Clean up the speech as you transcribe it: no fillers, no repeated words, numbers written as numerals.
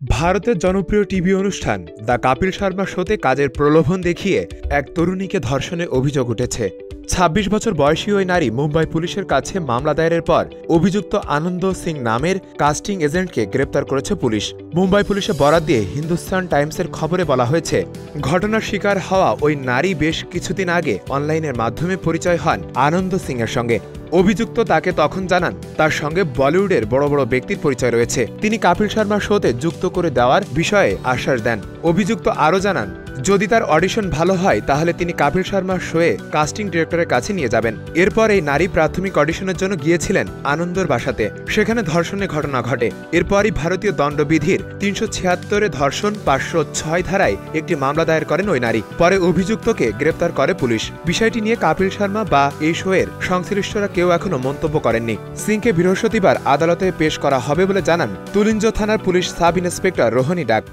ভারতের জনপ্রিয় টিভি অনুষ্ঠান দ্য কপিল শর্মা শোতে কাজের প্রলোভন দেখিয়ে এক তরুণীকে ধর্ষণের অভিযোগ উঠেছে। ২৬ বছর বয়সী ওই নারী মুম্বাই পুলিশের কাছে মামলা দায়েরের পর অভিযুক্ত আনন্দ সিং নামের কাস্টিং এজেন্টকে গ্রেপ্তার করেছে পুলিশ। মুম্বাই পুলিশে বরাত দিয়ে হিন্দুস্তান টাইমসের খবরে বলা হয়েছে, ঘটনার শিকার হওয়া ওই নারী বেশ কিছুদিন আগে অনলাইনের মাধ্যমে পরিচয় হন আনন্দ সিং এর সঙ্গে। অভিযুক্ত তাকে তখন জানান তার সঙ্গে বলিউডের বড় বড় ব্যক্তির পরিচয় রয়েছে, তিনি কপিল শর্মা শোতে যুক্ত করে দেওয়ার বিষয়ে আশ্বাস দেন। অভিযুক্ত আরও জানান, যদি তার অডিশন ভালো হয় তাহলে তিনি কপিল শর্মা শোয়ে কাস্টিং ডিরেক্টরের কাছে নিয়ে যাবেন। এরপর এই নারী প্রাথমিক অডিশনের জন্য গিয়েছিলেন আনন্দর বাসাতে, সেখানে ধর্ষণের ঘটনা ঘটে। এরপরই ভারতীয় দণ্ডবিধির ৩৭৬ ধর্ষণ ৫০৬ ধারায় একটি মামলা দায়ের করেন ওই নারী। পরে অভিযুক্তকে গ্রেপ্তার করে পুলিশ। বিষয়টি নিয়ে কপিল শর্মা বা এই শোয়ের সংশ্লিষ্টরা কেউ এখনো মন্তব্য করেননি। সিংকে বৃহস্পতিবার আদালতে পেশ করা হবে বলে জানান তুলিঞ্জ থানার পুলিশ সাব ইন্সপেক্টর রোহনী ডাক।